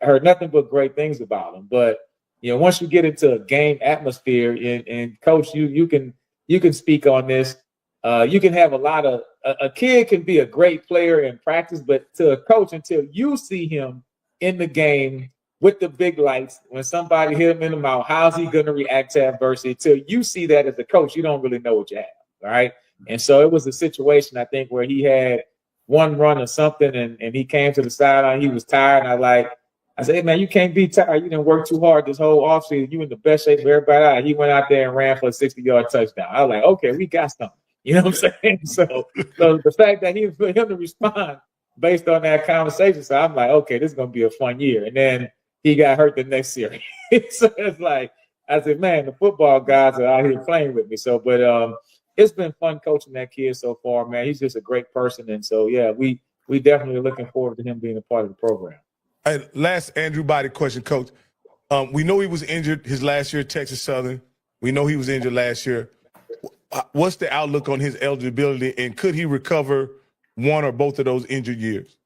heard nothing but great things about him. But you know, once you get into a game atmosphere, and Coach, you can speak on this. You can have a kid can be a great player in practice, but to a coach, until you see him in the game with the big lights, when somebody hit him in the mouth, how's he going to react to adversity? Till you see that as a coach, you don't really know what you have, all right? And so it was a situation, I think, where he had one run or something, and he came to the sideline. He was tired, and I said, hey, man, you can't be tired. You didn't work too hard this whole offseason. You in the best shape of everybody out. He went out there and ran for a 60-yard touchdown. I was like, okay, we got something. You know what I'm saying? So the fact that he was for him to respond based on that conversation, so I'm like, okay, this is going to be a fun year. And then he got hurt the next series. So it's like, I said, man, the football guys are out here playing with me. So, but it's been fun coaching that kid so far, man. He's just a great person. And so, yeah, we definitely are looking forward to him being a part of the program. Hey, last Andrew Body question, Coach. We know he was injured his last year at Texas Southern. We know he was injured last year. What's the outlook on his eligibility, and could he recover one or both of those injured years?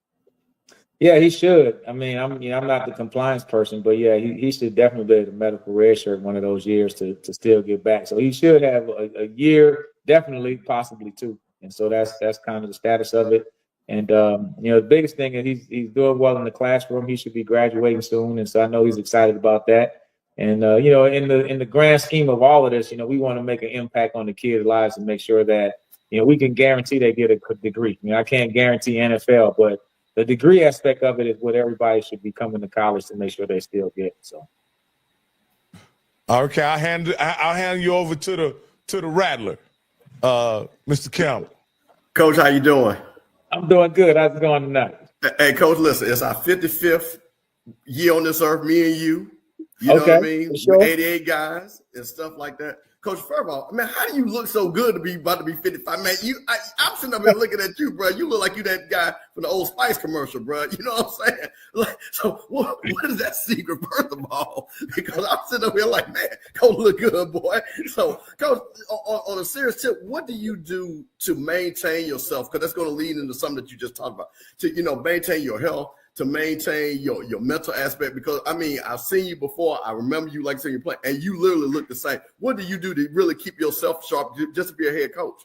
Yeah, he should. I mean, I'm not the compliance person, but yeah, he should definitely be a medical red shirt one of those years to still get back. So he should have a year, definitely, possibly two. And so that's kind of the status of it. And you know, the biggest thing is he's doing well in the classroom. He should be graduating soon, and so I know he's excited about that. And you know, in the grand scheme of all of this, you know, we want to make an impact on the kids' lives and make sure that, you know, we can guarantee they get a degree. I mean, I can't guarantee NFL, but the degree aspect of it is what everybody should be coming to college to make sure they still get. So, Okay, I'll hand you over to the Rattler, Mr. Campbell. Coach, how you doing? I'm doing good. How's it going tonight? Hey, Coach, listen, it's our 55th year on this earth, me and you. You know what I mean? Sure. We're 88 guys and stuff like that. Coach, first of all, man, how do you look so good to be about to be 55? Man, I'm sitting up here looking at you, bro. You look like you that guy from the Old Spice commercial, bro. You know what I'm saying? Like, so what is that secret, first of all? Because I'm sitting up here like, man, Coach look good, boy. So, Coach, on a serious tip, what do you do to maintain yourself? Because that's going to lead into something that you just talked about. To, maintain your health, to maintain your mental aspect, because I mean, I've seen you before. I remember you like seeing you play, and you literally look the same. What do you do to really keep yourself sharp just to be a head coach?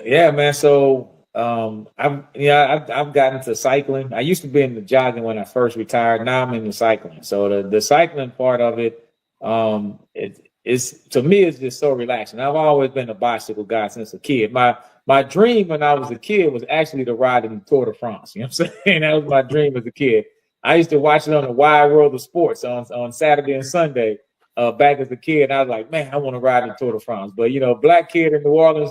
Yeah, man. So I've gotten into cycling. I used to be into jogging when I first retired. Now I'm into cycling. So the cycling part of it, it's to me, it's just so relaxing. I've always been a bicycle guy since a kid. My dream when I was a kid was actually to ride in the Tour de France. You know what I'm saying? That was my dream as a kid. I used to watch it on the Wide World of Sports on Saturday and Sunday back as a kid. And I was like, man, I want to ride in the Tour de France. But, black kid in New Orleans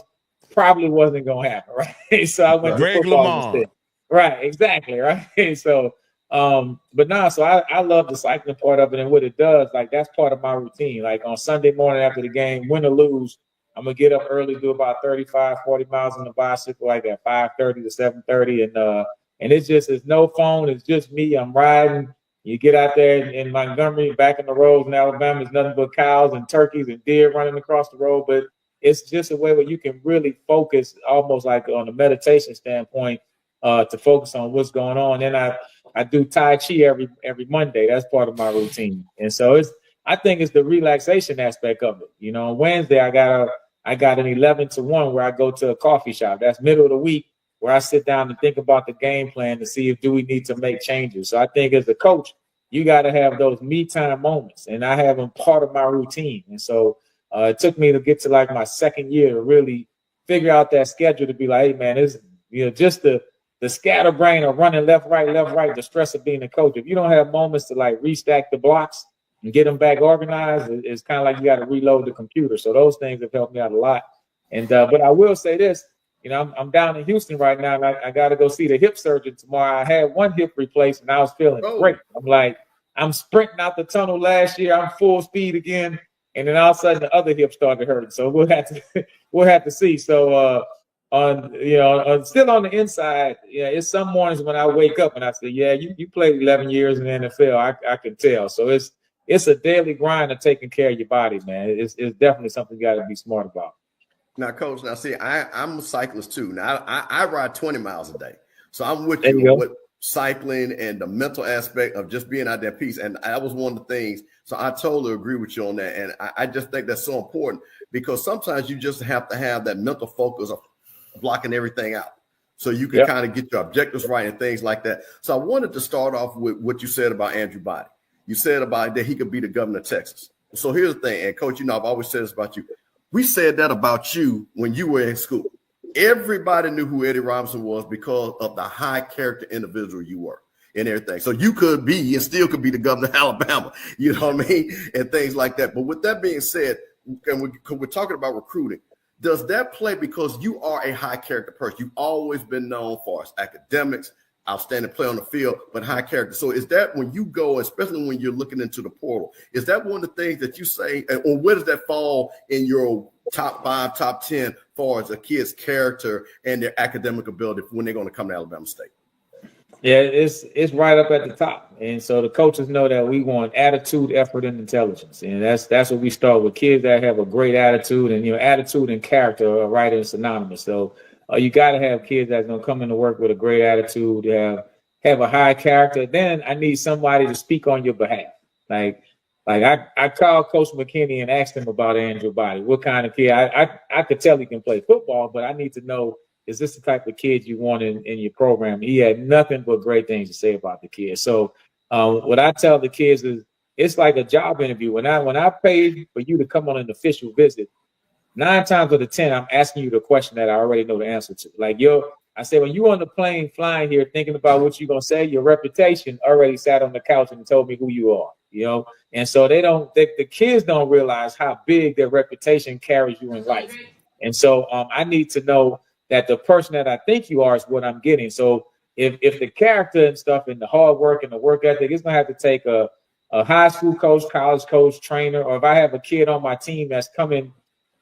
probably wasn't going to happen, right? So I went to football instead. Right, exactly, right? So, so I love the cycling part of it. And what it does, like, that's part of my routine. Like on Sunday morning after the game, win or lose, I'm going to get up early, do about 35, 40 miles on the bicycle, like at 5:30 to 7:30. And it's no phone. It's just me. I'm riding. You get out there in Montgomery, back in the roads in Alabama, it's nothing but cows and turkeys and deer running across the road. But it's just a way where you can really focus almost like on a meditation standpoint to focus on what's going on. And I do Tai Chi every Monday. That's part of my routine. And so I think it's the relaxation aspect of it. On Wednesday, I got an 11 to 1 where I go to a coffee shop. That's middle of the week where I sit down and think about the game plan to see if do we need to make changes. So I think as a coach, you got to have those me time moments, and I have them part of my routine. And so it took me to get to like my second year to really figure out that schedule to be like, hey man, it's just the scatterbrain of running left, right, the stress of being a coach. If you don't have moments to like restack the blocks and get them back organized, it's kind of like you got to reload the computer. So those things have helped me out a lot. And but I will say this, I'm down in Houston right now, and I got to go see the hip surgeon tomorrow. I had one hip replaced, and I was feeling great. I'm sprinting out the tunnel last year. I'm full speed again, and then all of a sudden the other hip started hurting. So we'll have to see. So still on the inside, it's some mornings when I wake up and I say, yeah, you played 11 years in the NFL. I can tell. So it's a daily grind of taking care of your body, man. It's definitely something you got to be smart about. Now, Coach, see, I'm a cyclist too. Now, I ride 20 miles a day. So I'm with you with cycling and the mental aspect of just being out there in peace. And that was one of the things. So I totally agree with you on that. And I just think that's so important because sometimes you just have to have that mental focus of blocking everything out so you can kind of get your objectives right and things like that. So I wanted to start off with what you said about Andrew Body. You said about that he could be the governor of Texas. So here's the thing. And Coach, I've always said this about you. We said that about you when you were in school. Everybody knew who Eddie Robinson was because of the high character individual you were and everything. So you could be and still could be the governor of Alabama, you know what I mean? And things like that. But with that being said, and we're talking about recruiting, does that play because you are a high character person? You've always been known for academics, outstanding play on the field, but high character. So is that when you go, especially when you're looking into the portal, is that one of the things that you say, or where does that fall in your top 5, top 10 far as a kid's character and their academic ability when they're going to come to Alabama State? Yeah, it's right up at the top. And so the coaches know that we want attitude, effort, and intelligence. And that's what we start with, kids that have a great attitude. And, attitude and character are right and synonymous. So you got to have kids that's going to come into work with a great attitude, have a high character. Then I need somebody to speak on your behalf. Like I called Coach McKinney and asked him about Andrew Body. What kind of kid? I could tell he can play football, but I need to know, is this the type of kid you want in your program? He had nothing but great things to say about the kid. So what I tell the kids is it's like a job interview. When I paid for you to come on an official visit, 9 times out of 10, I'm asking you the question that I already know the answer to. Like I say, when you on the plane flying here thinking about what you're going to say, your reputation already sat on the couch and told me who you are. you know. And so the kids don't realize how big their reputation carries you in life. And so I need to know that the person that I think you are is what I'm getting. So if the character and stuff and the hard work and the work ethic, it's gonna have to take a high school coach, college coach, trainer, or if I have a kid on my team that's coming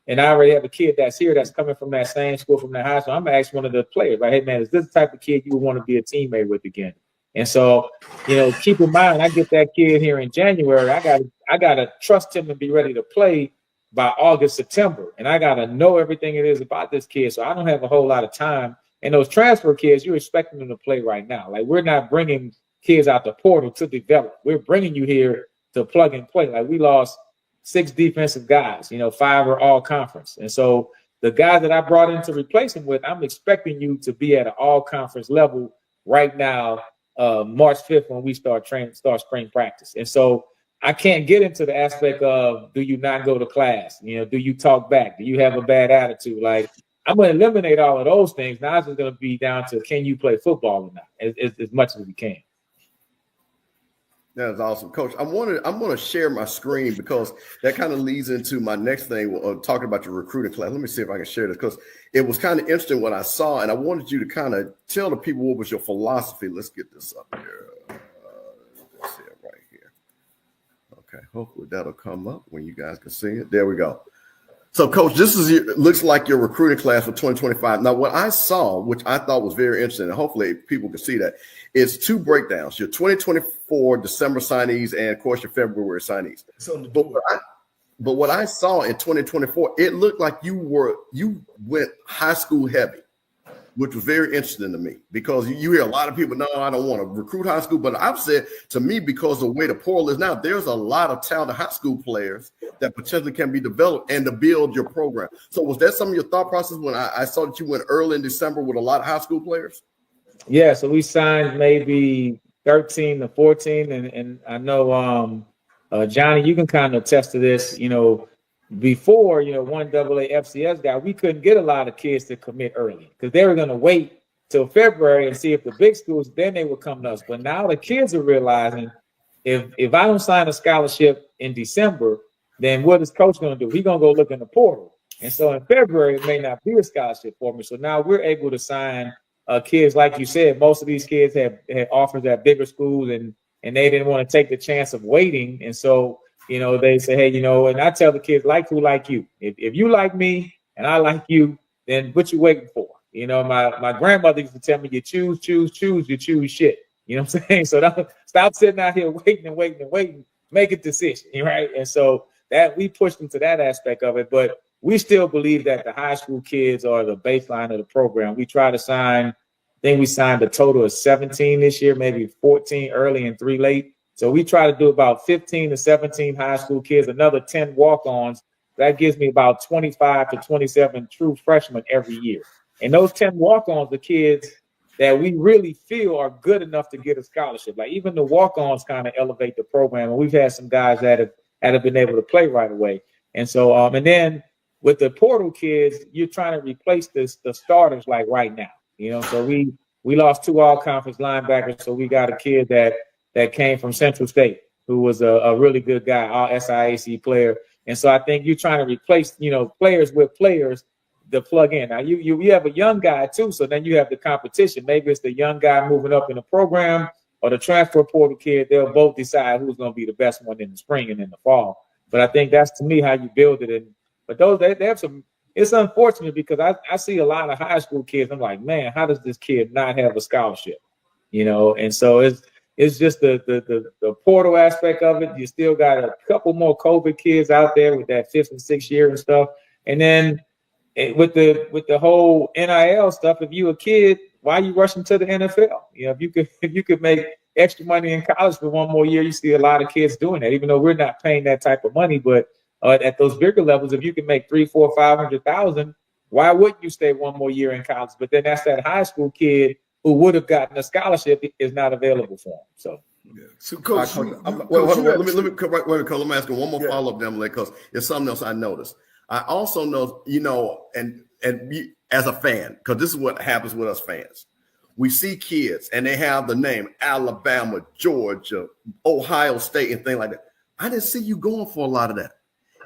and I already have a kid that's here that's coming from that same school, from that high school, I'm gonna ask one of the players, like, hey man, is this the type of kid you would want to be a teammate with again? And so, you know, keep in mind, I get that kid here in January. I gotta trust him and be ready to play by August, September. And I gotta know everything it is about this kid. So I don't have a whole lot of time. And those transfer kids, you're expecting them to play right now. Like, we're not bringing kids out the portal to develop. We're bringing you here to plug and play. Like, we lost 6 defensive guys, you know, 5 are all conference. And so the guys that I brought in to replace them with, I'm expecting you to be at an all conference level right now, March 5th, when we start spring practice. And so I can't get into the aspect of, do you not go to class? You know, do you talk back? Do you have a bad attitude? Like, I'm going to eliminate all of those things. Now it's just going to be down to, can you play football or not, as much as we can. That is awesome, Coach. I'm going to share my screen because that kind of leads into my next thing, talking about your recruiting class. Let me see if I can share this, because it was kind of interesting what I saw, and I wanted you to kind of tell the people what was your philosophy. Let's get this up here. Let's see it right here. Okay, hopefully that'll come up when you guys can see it. There we go. So, Coach, this looks like your recruiting class for 2025. Now, what I saw, which I thought was very interesting, and hopefully people can see that, is 2 breakdowns: your 2024 December signees and, of course, your February signees. But what I saw in 2024, it looked like you went high school heavy, which was very interesting to me, because you hear a lot of people, no, I don't want to recruit high school. But I've said, to me, because the way the portal is now, there's a lot of talented high school players that potentially can be developed and to build your program. So was that some of your thought process when I saw that you went early in December with a lot of high school players? Yeah, so we signed maybe 13 to 14. And I know, Johnny, you can kind of attest to this, you know. Before, you know, 1AA FCS guy, we couldn't get a lot of kids to commit early because they were going to wait till February and see if the big schools, then they would come to us. But now the kids are realizing, if I don't sign a scholarship in December, then what is coach going to do? He's going to go look in the portal. And so in February, it may not be a scholarship for me. So now we're able to sign kids, like you said. Most of these kids had offers at bigger schools, and they didn't want to take the chance of waiting. And so, you know, they say, hey, you know, and I tell the kids, like who like you. If you like me and I like you, then what you waiting for? You know, my grandmother used to tell me, you choose shit. You know what I'm saying? So don't stop sitting out here waiting. Make a decision, right? And so that we pushed into that aspect of it, but we still believe that the high school kids are the baseline of the program. We try to sign, I think we signed a total of 17 this year, maybe 14 early and 3 late. So we try to do about 15 to 17 high school kids, another 10 walk-ons. That gives me about 25 to 27 true freshmen every year. And those 10 walk-ons, the kids that we really feel are good enough to get a scholarship. Like, even the walk-ons kind of elevate the program. And we've had some guys that have been able to play right away. And so, and then with the portal kids, you're trying to replace the starters like right now. You know, so we lost 2 all-conference linebackers. So we got a kid that came from Central State, who was a really good guy, all SIAC player. And so I think you're trying to replace, you know, players with players to plug in. Now you have a young guy too, so then you have the competition. Maybe it's the young guy moving up in the program or the transfer portal kid. They'll both decide who's going to be the best one in the spring and in the fall. But I think that's, to me, how you build it. But those they have some. It's unfortunate because I see a lot of high school kids. I'm like, man, how does this kid not have a scholarship? You know, and so it's just the portal aspect of it. You still got a couple more COVID kids out there with that 5th and 6th year and stuff. And then with the whole NIL stuff, if you a kid, why are you rushing to the NFL? You know, if you could make extra money in college for 1 more year, you see a lot of kids doing that, even though we're not paying that type of money. But at those bigger levels, if you can make 300,000, 400,000, 500,000, why wouldn't you stay 1 more year in college? But then that's that high school kid who would have gotten a scholarship is not available for him. So, yeah. So, Coach, let me ask you one more follow-up, Demlay, because it's something else I noticed. I also know, you know, and as a fan, because this is what happens with us fans. we see kids and they have the name Alabama, Georgia, Ohio State, and things like that. I didn't see you going for a lot of that.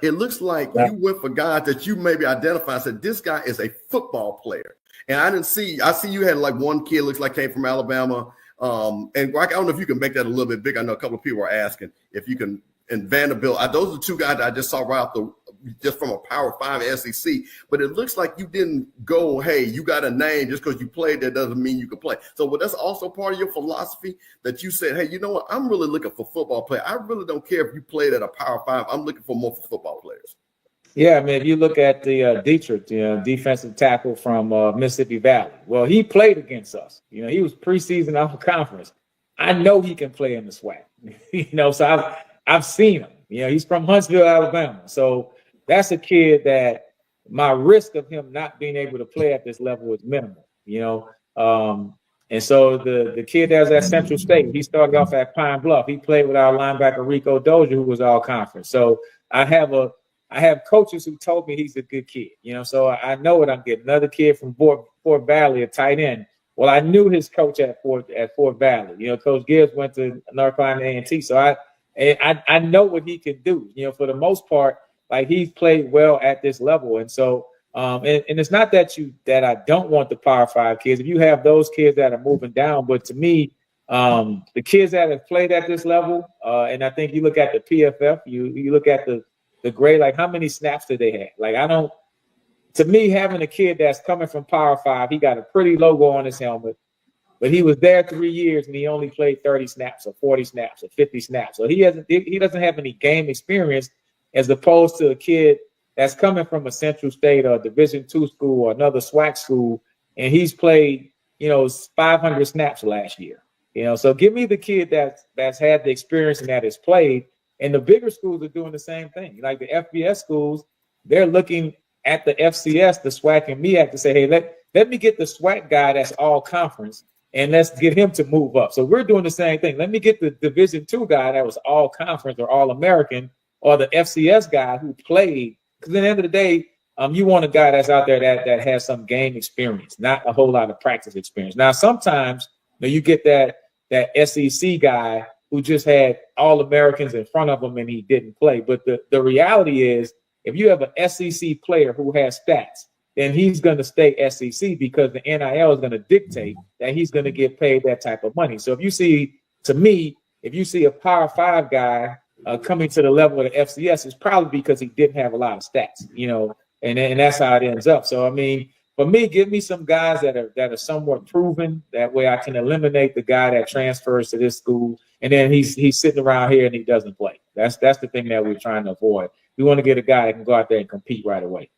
It looks like you went for guys that you maybe identify and said, this guy is a football player. And I see you had like one kid looks like came from Alabama. And I don't know if you can make that a little bit bigger. I know a couple of people are asking if you can. And Vanderbilt, those are two guys that I just saw right off just from a Power 5 SEC. But it looks like you didn't go, hey, you got a name just because you played. That doesn't mean you can play. So that's also part of your philosophy that you said, hey, you know what? I'm really looking for football players. I really don't care if you played at a Power 5. I'm looking for more for football players. Yeah, I mean, if you look at the Dietrich, defensive tackle from Mississippi Valley, well, he played against us. He was preseason off of conference. I know he can play in the SWAC. So I've seen him. He's from Huntsville, Alabama. So that's a kid that my risk of him not being able to play at this level is minimal. And so the kid that's at Central State, he started off at Pine Bluff. He played with our linebacker Rico Dozier, who was all conference. So I have coaches who told me he's a good kid. So I know what I'm getting. Another kid from Fort Valley, a tight end. Well, I knew his coach at Fort Valley. Coach Gibbs went to North Carolina A&T. So I know what he can do. For the most part, like he's played well at this level. And so and it's not that I don't want the Power 5 kids. If you have those kids that are moving down, but to me, the kids that have played at this level, and I think you look at the PFF, you look at the grade, like how many snaps did they have? Like to me, having a kid that's coming from Power 5, he got a pretty logo on his helmet. But he was there 3 years and he only played 30 snaps or 40 snaps or 50 snaps. So he doesn't have any game experience as opposed to a kid that's coming from a Central State or a Division II school or another SWAC school, and he's played, 500 snaps last year. So give me the kid that's had the experience and that has played. And the bigger schools are doing the same thing. Like the FBS schools, they're looking at the FCS, the SWAC and MEAC to say, hey, let me get the SWAC guy that's all conference. And let's get him to move up. So we're doing the same thing. Let me get the Division II guy that was all conference or all American, or the FCS guy who played. Because at the end of the day, you want a guy that's out there that has some game experience, not a whole lot of practice experience. Now, sometimes you get that SEC guy who just had all Americans in front of him and he didn't play. But the reality is, if you have an SEC player who has stats, then he's going to stay SEC because the NIL is going to dictate that he's going to get paid that type of money. So if you see a Power 5 guy coming to the level of the FCS, it's probably because he didn't have a lot of stats, and that's how it ends up. So, I mean, for me, give me some guys that are somewhat proven. That way I can eliminate the guy that transfers to this school, and then he's sitting around here and he doesn't play. That's the thing that we're trying to avoid. We want to get a guy that can go out there and compete right away.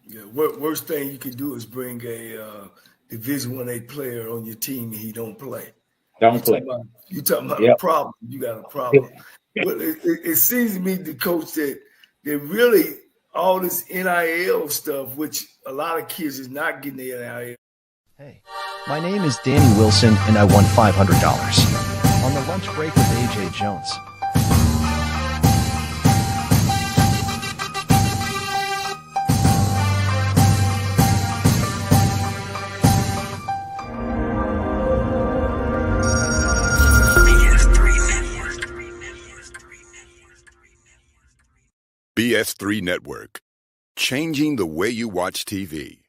Yeah, worst thing you can do is bring a Division I player on your team and he don't play. You talking about a problem. You got a problem. But it seems to me, the coach, that really all this NIL stuff, which a lot of kids is not getting the NIL. Hey, my name is Danny Wilson, and I won $500 on the lunch break with AJ Jones. BS3 Network, changing the way you watch TV.